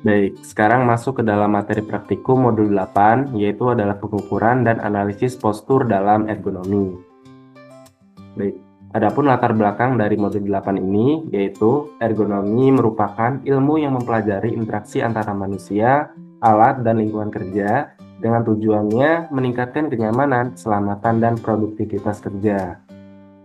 Baik, sekarang masuk ke dalam materi praktikum modul 8, yaitu adalah pengukuran dan analisis postur dalam ergonomi. Baik, adapun latar belakang dari modul 8 ini, yaitu ergonomi merupakan ilmu yang mempelajari interaksi antara manusia, alat, dan lingkungan kerja, dengan tujuannya meningkatkan kenyamanan, keselamatan, dan produktivitas kerja.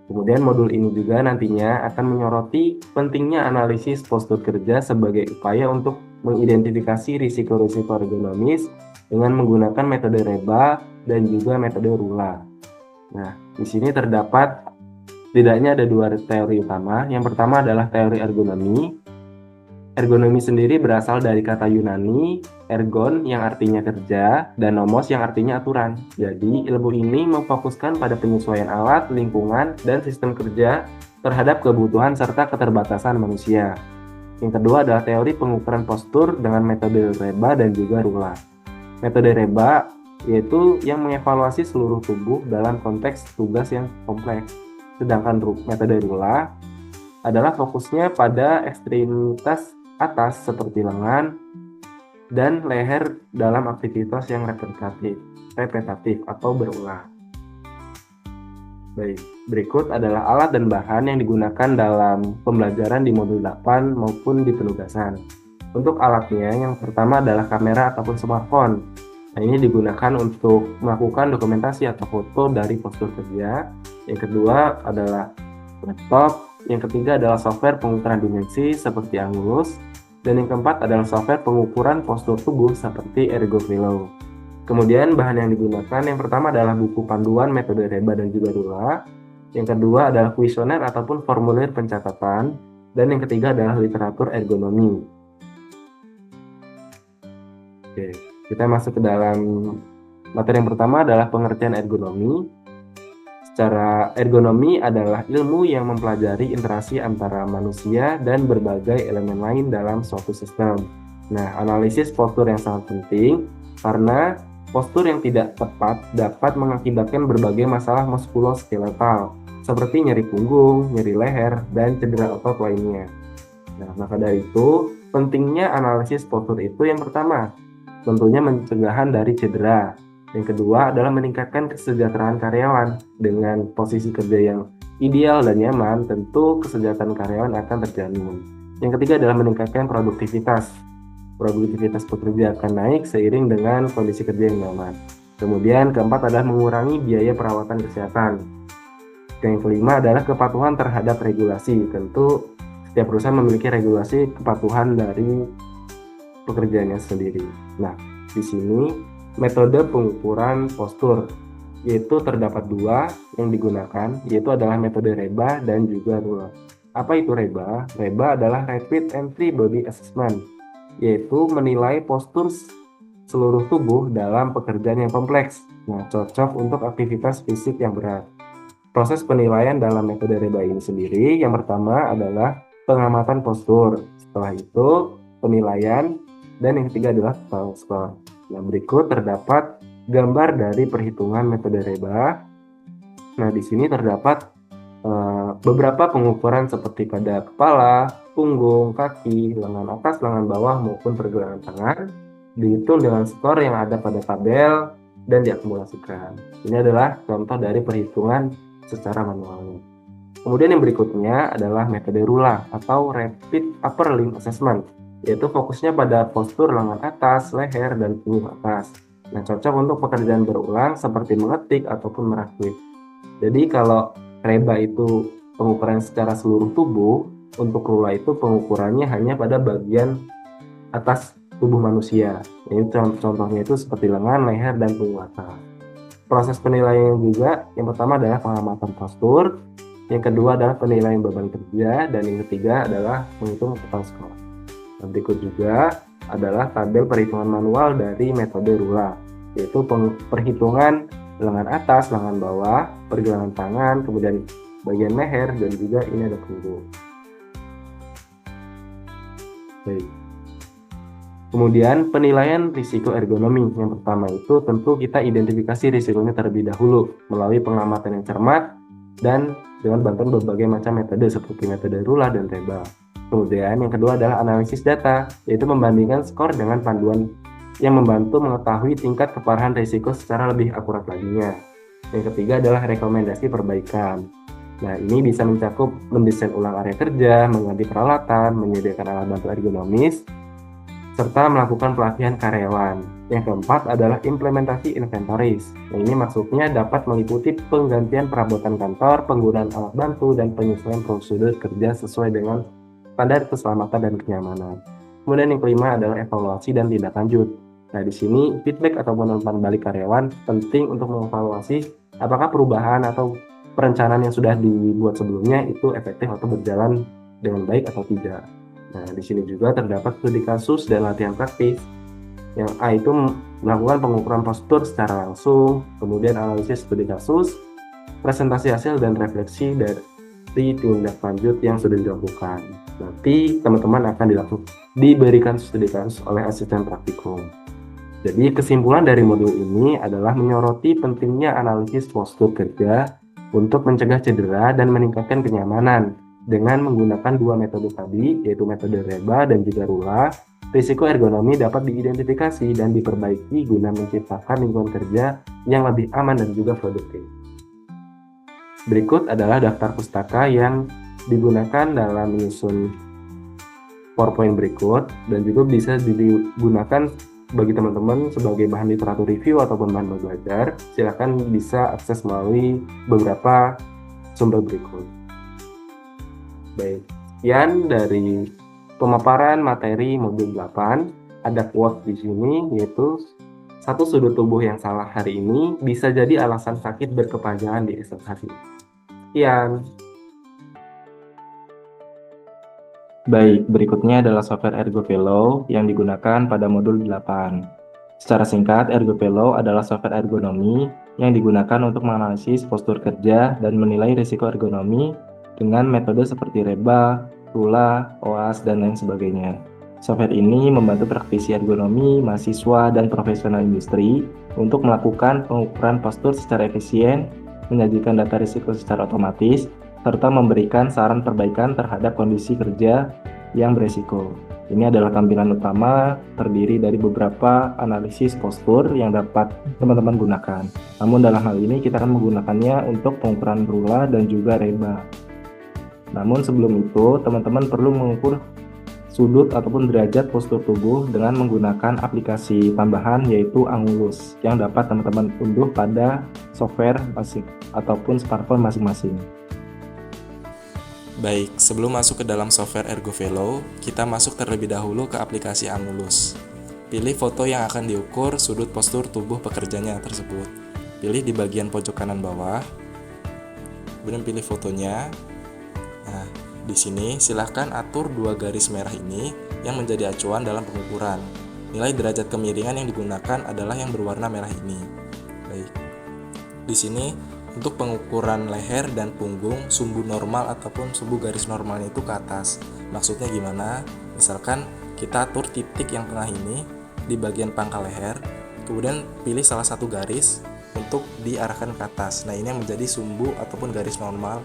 Kemudian modul ini juga nantinya akan menyoroti pentingnya analisis postur kerja sebagai upaya untuk mengidentifikasi risiko-risiko ergonomis dengan menggunakan metode REBA dan juga metode RULA. Nah, di sini terdapat setidaknya ada dua teori utama. Yang pertama adalah teori ergonomi. Ergonomi sendiri berasal dari kata Yunani, ergon yang artinya kerja, dan nomos yang artinya aturan. Jadi, ilmu ini memfokuskan pada penyesuaian alat, lingkungan, dan sistem kerja terhadap kebutuhan serta keterbatasan manusia. Yang kedua adalah teori pengukuran postur dengan metode REBA dan juga RULA. Metode REBA yaitu yang mengevaluasi seluruh tubuh dalam konteks tugas yang kompleks. Sedangkan metode RULA adalah fokusnya pada ekstremitas atas seperti lengan dan leher dalam aktivitas yang repetitif atau berulang. Baik, berikut adalah alat dan bahan yang digunakan dalam pembelajaran di modul 8 maupun di penugasan. Untuk alatnya, yang pertama adalah kamera ataupun smartphone. Nah, ini digunakan untuk melakukan dokumentasi atau foto dari postur kerja. Yang kedua adalah laptop. Yang ketiga adalah software pengukuran dimensi seperti Angulus. Dan yang keempat adalah software pengukuran postur tubuh seperti ErgoVelo. Kemudian bahan yang digunakan yang pertama adalah buku panduan metode REBA dan juga RULA. Yang kedua adalah kuesioner ataupun formulir pencatatan. Dan yang ketiga adalah literatur ergonomi. Oke, kita masuk ke dalam materi yang pertama adalah pengertian ergonomi. Secara ergonomi adalah ilmu yang mempelajari interaksi antara manusia dan berbagai elemen lain dalam suatu sistem. Nah, analisis postur yang sangat penting karena postur yang tidak tepat dapat mengakibatkan berbagai masalah muskuloskeletal seperti nyeri punggung, nyeri leher, dan cedera otot lainnya. Nah, maka dari itu, pentingnya analisis postur itu yang pertama, tentunya pencegahan dari cedera. Yang kedua adalah meningkatkan kesejahteraan karyawan. Dengan posisi kerja yang ideal dan nyaman, tentu kesejahteraan karyawan akan terjamin. Yang ketiga adalah meningkatkan produktivitas. Produktivitas pekerja akan naik seiring dengan kondisi kerja yang nyaman. Kemudian keempat adalah mengurangi biaya perawatan kesehatan. Yang kelima adalah kepatuhan terhadap regulasi. Tentu setiap perusahaan memiliki regulasi kepatuhan dari pekerjaannya sendiri. Nah, di sini metode pengukuran postur, yaitu terdapat dua yang digunakan, yaitu adalah metode REBA dan juga RULA. Apa itu REBA? REBA adalah Rapid Entry Body Assessment, yaitu menilai postur seluruh tubuh dalam pekerjaan yang kompleks. Nah, cocok untuk aktivitas fisik yang berat. Proses penilaian dalam metode REBA ini sendiri, yang pertama adalah pengamatan postur. Setelah itu, penilaian, dan yang ketiga adalah total score. Nah, berikut terdapat gambar dari perhitungan metode REBA. Nah, di sini terdapat beberapa pengukuran seperti pada kepala, punggung, kaki, lengan atas, lengan bawah, maupun pergelangan tangan. Dihitung dengan skor yang ada pada tabel dan diakumulasikan. Ini adalah contoh dari perhitungan secara manual. Kemudian yang berikutnya adalah metode RULA atau Rapid Upper Limb Assessment, yaitu fokusnya pada postur lengan atas, leher, dan punggung atas. Nah, cocok untuk pekerjaan berulang seperti mengetik ataupun merakit. Jadi kalau REBA itu pengukuran secara seluruh tubuh, untuk RULA itu pengukurannya hanya pada bagian atas tubuh manusia. Ini contohnya itu seperti lengan, leher, dan punggung atas. Proses penilaian juga, yang pertama adalah pengamatan postur, yang kedua adalah penilaian beban kerja, dan yang ketiga adalah menghitung total skor. Berikut juga adalah tabel perhitungan manual dari metode RULA, yaitu perhitungan lengan atas, lengan bawah, pergelangan tangan, kemudian bagian leher, dan juga ini ada punggung. Baik. Kemudian penilaian risiko ergonomi. Yang pertama itu tentu kita identifikasi risikonya terlebih dahulu melalui pengamatan yang cermat dan dengan bantuan berbagai macam metode seperti metode RULA dan REBA. Kemudian yang kedua adalah analisis data, yaitu membandingkan skor dengan panduan yang membantu mengetahui tingkat keparahan risiko secara lebih akurat laginya. Yang ketiga adalah rekomendasi perbaikan. Nah, ini bisa mencakup mendesain ulang area kerja, mengganti peralatan, menyediakan alat bantu ergonomis, serta melakukan pelatihan karyawan. Yang keempat adalah implementasi inventaris. Nah, ini maksudnya dapat meliputi penggantian perabotan kantor, penggunaan alat bantu, dan penyesuaian prosedur kerja sesuai dengan standar keselamatan dan kenyamanan. Kemudian yang kelima adalah evaluasi dan tindak lanjut. Nah, di sini feedback ataupun umpan balik karyawan penting untuk mengevaluasi apakah perubahan atau perencanaan yang sudah dibuat sebelumnya itu efektif atau berjalan dengan baik atau tidak. Nah, di sini juga terdapat studi kasus dan latihan praktis. Yang A itu melakukan pengukuran postur secara langsung, kemudian analisis studi kasus, presentasi hasil dan refleksi dari tindak lanjut yang sudah dilakukan. Nanti teman-teman akan diberikan studi kasus oleh asisten praktikum. Jadi kesimpulan dari modul ini adalah menyoroti pentingnya analisis postur kerja untuk mencegah cedera dan meningkatkan kenyamanan. Dengan menggunakan dua metode tadi, yaitu metode REBA dan juga RULA, risiko ergonomi dapat diidentifikasi dan diperbaiki guna menciptakan lingkungan kerja yang lebih aman dan juga produktif. Berikut adalah daftar pustaka yang digunakan dalam menyusun PowerPoint berikut dan juga bisa digunakan bagi teman-teman sebagai bahan literatur review ataupun bahan belajar. Silakan bisa akses melalui beberapa sumber berikut. Baik, sekian dari pemaparan materi modul 8. Ada quote di sini yaitu satu sudut tubuh yang salah hari ini bisa jadi alasan sakit berkepanjangan di esok hari. Sekian. Baik, berikutnya adalah software ErgoVelo yang digunakan pada modul 8. Secara singkat, ErgoVelo adalah software ergonomi yang digunakan untuk menganalisis postur kerja dan menilai risiko ergonomi dengan metode seperti REBA, RULA, OAS, dan lain sebagainya. Software ini membantu praktisi ergonomi, mahasiswa, dan profesional industri untuk melakukan pengukuran postur secara efisien, menyajikan data risiko secara otomatis, serta memberikan saran perbaikan terhadap kondisi kerja yang beresiko. Ini adalah tampilan utama terdiri dari beberapa analisis postur yang dapat teman-teman gunakan. Namun dalam hal ini kita akan menggunakannya untuk pengukuran RULA dan juga REBA. Namun sebelum itu, teman-teman perlu mengukur sudut ataupun derajat postur tubuh dengan menggunakan aplikasi tambahan yaitu Angulus yang dapat teman-teman unduh pada software ataupun smartphone masing-masing. Baik, sebelum masuk ke dalam software ErgoVelo, kita masuk terlebih dahulu ke aplikasi Angulus. Pilih foto yang akan diukur sudut postur tubuh pekerjanya tersebut. Pilih di bagian pojok kanan bawah, kemudian pilih fotonya. Nah, di sini silahkan atur dua garis merah ini yang menjadi acuan dalam pengukuran. Nilai derajat kemiringan yang digunakan adalah yang berwarna merah ini. Baik, di sini untuk pengukuran leher dan punggung, sumbu normal ataupun sumbu garis normalnya itu ke atas. Maksudnya gimana? Misalkan kita atur titik yang tengah ini di bagian pangkal leher, kemudian pilih salah satu garis untuk diarahkan ke atas. Nah, ini yang menjadi sumbu ataupun garis normal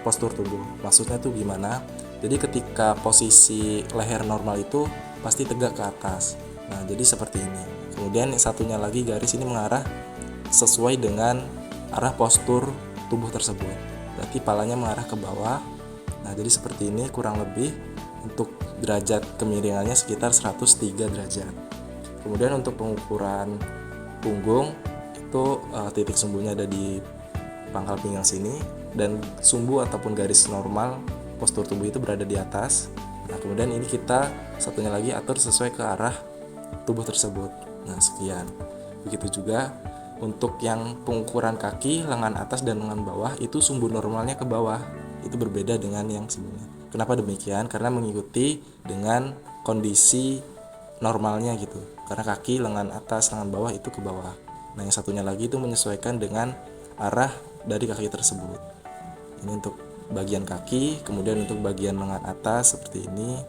postur tubuh. Maksudnya itu gimana? Jadi ketika posisi leher normal itu pasti tegak ke atas. Nah, jadi seperti ini. Kemudian satunya lagi garis ini mengarah sesuai dengan arah postur tubuh tersebut. Berarti palanya mengarah ke bawah. Nah, jadi seperti ini kurang lebih untuk derajat kemiringannya sekitar 103 derajat. Kemudian untuk pengukuran punggung itu titik sumbunya ada di pangkal pinggang sini dan sumbu ataupun garis normal postur tubuh itu berada di atas. Nah, kemudian ini kita satunya lagi atur sesuai ke arah tubuh tersebut. Nah, sekian. Begitu juga untuk yang pengukuran kaki, lengan atas dan lengan bawah itu sumbu normalnya ke bawah. Itu berbeda dengan yang sebelumnya. Kenapa demikian? Karena mengikuti dengan kondisi normalnya gitu. Karena kaki, lengan atas, lengan bawah itu ke bawah. Nah, yang satunya lagi itu menyesuaikan dengan arah dari kaki tersebut. Ini untuk bagian kaki, kemudian untuk bagian lengan atas seperti ini.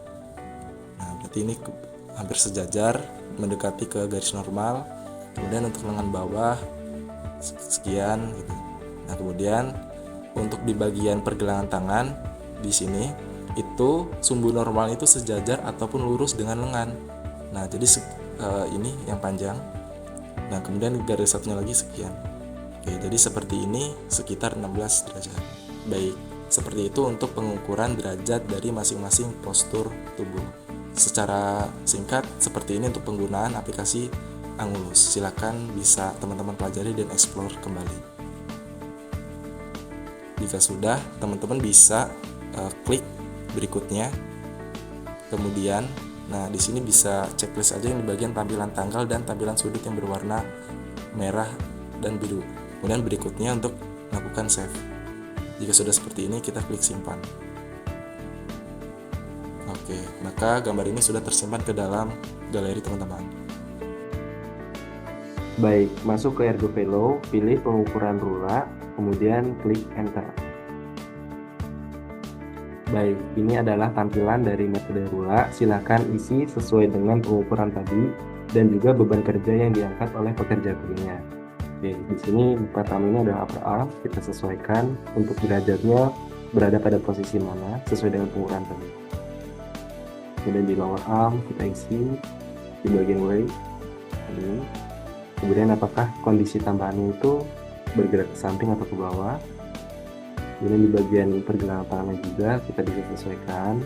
Nah, berarti ini hampir sejajar mendekati ke garis normal. Kemudian untuk lengan bawah sekian gitu. Nah, kemudian untuk di bagian pergelangan tangan di sini itu sumbu normal itu sejajar ataupun lurus dengan lengan. Nah, jadi ini yang panjang. Nah, kemudian garis satunya lagi sekian. Oke, jadi seperti ini sekitar 16 derajat. Baik, seperti itu untuk pengukuran derajat dari masing-masing postur tubuh. Secara singkat, seperti ini untuk penggunaan aplikasi Angulus. Silakan bisa teman-teman pelajari dan explore kembali. Jika sudah, teman-teman bisa klik berikutnya. Kemudian, nah di sini bisa checklist aja yang di bagian tampilan tanggal dan tampilan sudut yang berwarna merah dan biru. Kemudian berikutnya untuk melakukan save. Jika sudah seperti ini, kita klik simpan. Oke, maka gambar ini sudah tersimpan ke dalam galeri teman-teman. Baik, masuk ke ErgoVelo, pilih pengukuran rula, kemudian klik enter. Baik, ini adalah tampilan dari metode rula. Silakan isi sesuai dengan pengukuran tadi dan juga beban kerja yang diangkat oleh pekerja punya. Oke, di sini pertama ini adalah upper arm, kita sesuaikan untuk derajatnya berada pada posisi mana sesuai dengan pengukuran tadi. Kemudian di lower arm kita isi di bagian waist ini. Kemudian apakah kondisi tambahannya itu bergerak ke samping atau ke bawah. Kemudian di bagian pergelangan tangannya juga kita bisa sesuaikan.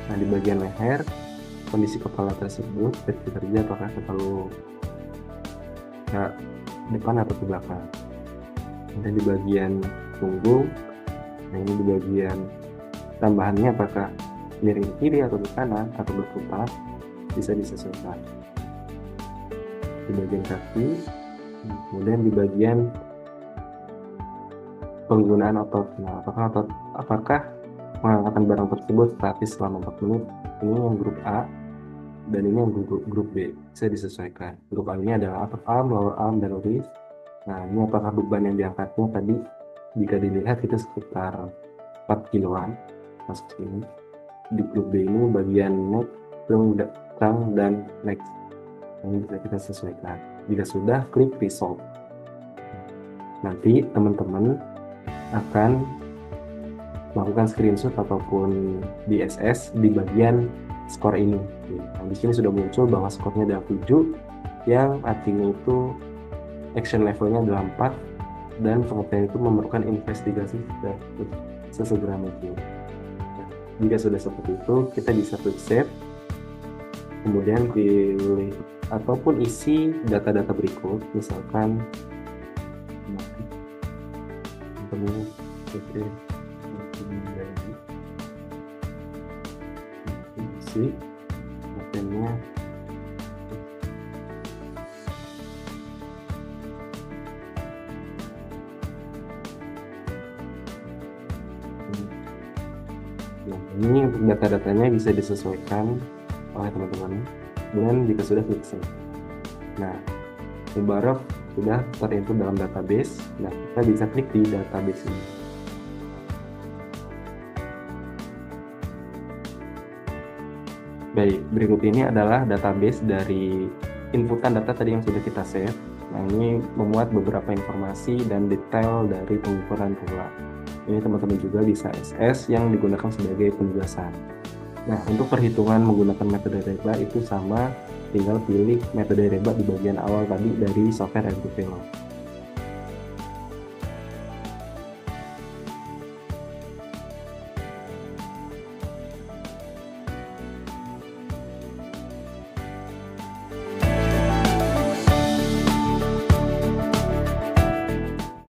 Nah, di bagian leher, kondisi kepala tersebut kerja apakah terlalu ke depan atau ke belakang. Kemudian di bagian punggung, nah ini di bagian tambahannya apakah miring ke kiri atau ke kanan atau berputar, bisa disesuaikan. Di bagian kaki, kemudian di bagian penggunaan otot. Nah, apakah pengangkatan barang tersebut statis selama 4 menit? Ini yang grup A dan ini yang grup B. Bisa disesuaikan. Grup A ini adalah upper arm, lower arm, dan wrist. Nah, ini apakah beban yang diangkatnya tadi jika dilihat itu sekitar 4 kiloan masuk sini. Di grup B ini bagian neck, trunk, dan legs. Ini bisa kita sesuaikan. Jika sudah, klik resolve. Nanti teman-teman akan melakukan screenshot ataupun DSS di bagian skor ini. Nah, di sini sudah muncul bahwa skornya adalah 7, yang artinya itu action levelnya adalah 4 dan pengertian itu memerlukan investigasi sesegera mungkin. Nah, jika sudah seperti itu, kita bisa klik save, kemudian pilih ataupun isi data-data berikut, misalkan isi kontennya ini untuk data-datanya bisa disesuaikan oleh teman-teman. Kemudian jika sudah klik save. Nah, mubarok sudah terinput dalam database. Nah, kita bisa klik di database ini. Baik, berikut ini adalah database dari inputan data tadi yang sudah kita save. Nah, ini memuat beberapa informasi dan detail dari pengukuran rula. Ini teman-teman juga bisa SS yang digunakan sebagai penugasan. Nah, untuk perhitungan menggunakan metode REBA itu sama, tinggal pilih metode REBA di bagian awal tadi dari software ErgoVelo.